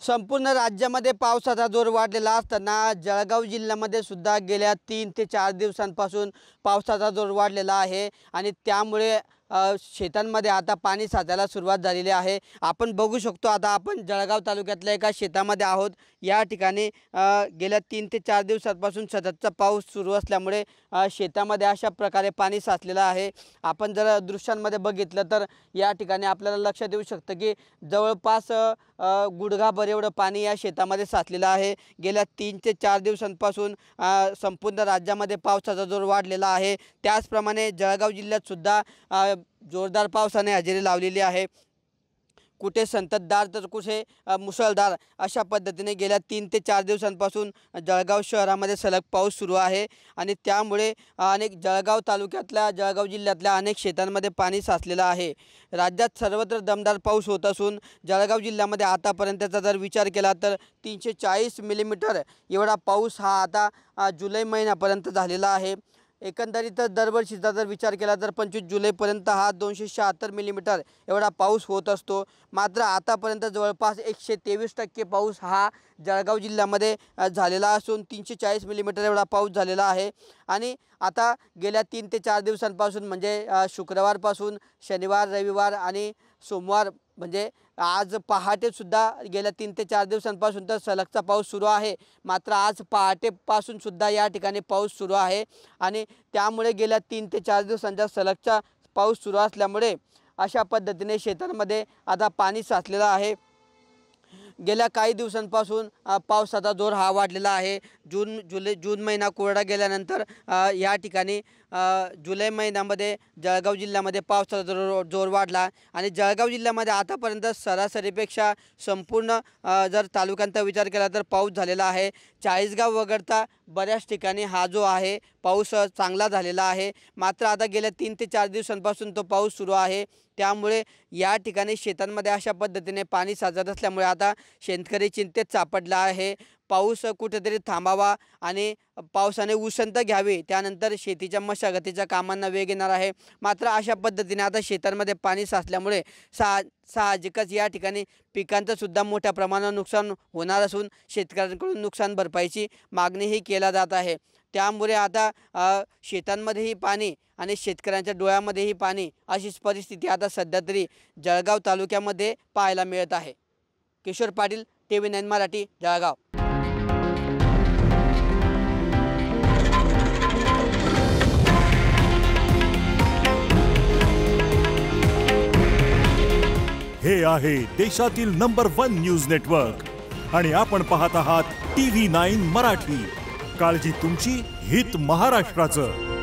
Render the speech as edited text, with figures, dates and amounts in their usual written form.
संपूर्ण राज्यामध्ये पावसाचा जोर वाढलेला असताना जळगाव जिल्ह्यामध्ये सुद्धा गेल्या 3 ते 4 दिवसांपासून पावसाचा जोर वाढलेला आहे आणि त्यामुळे शेतांमध्ये आता पाणी साचायला सुरुवात झालेली आहे। आपण बघू शकतो आता आपण जळगाव तालुक्यातल्या एका शेतामध्ये आहोत। या ठिकाणी गेल्या 3 ते 4 दिवसांपासून सततचा पाऊस सुरू असल्यामुळे शेतामध्ये अशा प्रकारे पाणी साचलेलं आहे। आपण जर दृश्यांमध्ये बघितलं तर या ठिकाणी आपल्याला लक्षात येऊ शकतं की जवळपास गुडघाभर एवढं पाणी या शेतामध्ये साचलेलं आहे। गेल्या 3 ते 4 दिवसांपासून संपूर्ण राज्यामध्ये पावसाचा जोर वाढलेला आहे। त्याचप्रमाणे जळगाव जिल्ह्यात सुद्धा जोरदार पावसाने हजेरी लावलेली आहे। कुठे संततधार तर कुठे मुसळधार अशा पद्धतीने गेल्या 3 ते 4 दिवसांपासून जळगाव शहरामध्ये सलग पाऊस सुरू आहे आणि त्यामुळे अनेक जळगाव तालुक्यातल्या जळगाव जिल्ह्यातल्या अनेक शेतांमध्ये पाणी साचलेलं आहे। राज्यात सर्वत्र दमदार पाऊस होत असून जळगाव जिल्ह्यामध्ये आतापर्यंतचा जर विचार केला तर 340 मिलीमीटर एवढा पाऊस हा आता जुलै महिन्यापर्यंत झालेला आहे। एकंदरीतच दरवर्षीचा जर विचार केला तर 25 जुलैपर्यंत हा 276 मिलीमीटर एवढा पाऊस होत असतो। मात्र आतापर्यंत जवळपास 123% पाऊस हा जळगाव जिल्ह्यामध्ये झालेला असून 340 मिलीमीटर एवढा पाऊस झालेला आहे। आणि आता गेल्या 3 ते 4 दिवसांपासून म्हणजे शुक्रवारपासून शनिवार रविवार आणि सोमवार म्हणजे आज पहाटेसुद्धा गेल्या 3 ते 4 दिवसांपासून तर सलगचा पाऊस सुरू आहे। मात्र आज पहाटेपासून सुद्धा या ठिकाणी पाऊस सुरू आहे आणि त्यामुळे गेल्या 3 ते 4 दिवसांचा सलगचा पाऊस सुरू असल्यामुळे अशा पद्धतीने शेतांमध्ये आता पाणी साचलेलं आहे। गेल्या काही दिवसांपासून पावसाचा जोर हा वाढलेला आहे। जून महिना कोरडा गेल्यानंतर या ठिकाणी जुलै महिन्यामध्ये जळगाव जिल्ह्यामध्ये पावसाचा जोर वाढला आणि जळगाव जिल्ह्यामध्ये आतापर्यंत सरासरीपेक्षा संपूर्ण जर तालुक्यांचा विचार केला तर पाऊस झालेला आहे। चाळीसगाव वगळता बऱ्याच ठिकाणी हा जो आहे पाऊस चांगला झालेला आहे। मात्र आता गेल्या 3 ते 4 दिवसांपासून तो पाऊस सुरू आहे। त्यामुळे या ठिकाणी शेतांमध्ये अशा पद्धतीने पाणी साचत असल्यामुळे आता शेतकरी चिंतेत सापडला आहे। पाऊस कुठेतरी थांबावा आणि पावसाने उसंत घ्यावी, त्यानंतर शेतीच्या मशागतीच्या कामांना वेग येणार आहे। मात्र अशा पद्धतीने आता शेतांमध्ये पाणी साचल्यामुळे साहजिकच या ठिकाणी पिकांचं सुद्धा मोठ्या प्रमाणावर नुकसान होणार असून शेतकऱ्यांकडून नुकसान भरपाईची मागणीही केली जात आहे। त्यामुळे आता शेतांमध्येही पाणी आणि शेतकऱ्यांच्या डोळ्यामध्येही पाणी अशीच परिस्थिती आता सध्या तरी जळगाव तालुक्यामध्ये पाहायला मिळत आहे। किशोर पाटील, TV9 मराठी, जळगाव। हे आहे देशातील नंबर 1 न्यूज नेटवर्क आणि आपण पाहत आहात TV9 मराठी। काळजी तुमची, हित महाराष्ट्राचं।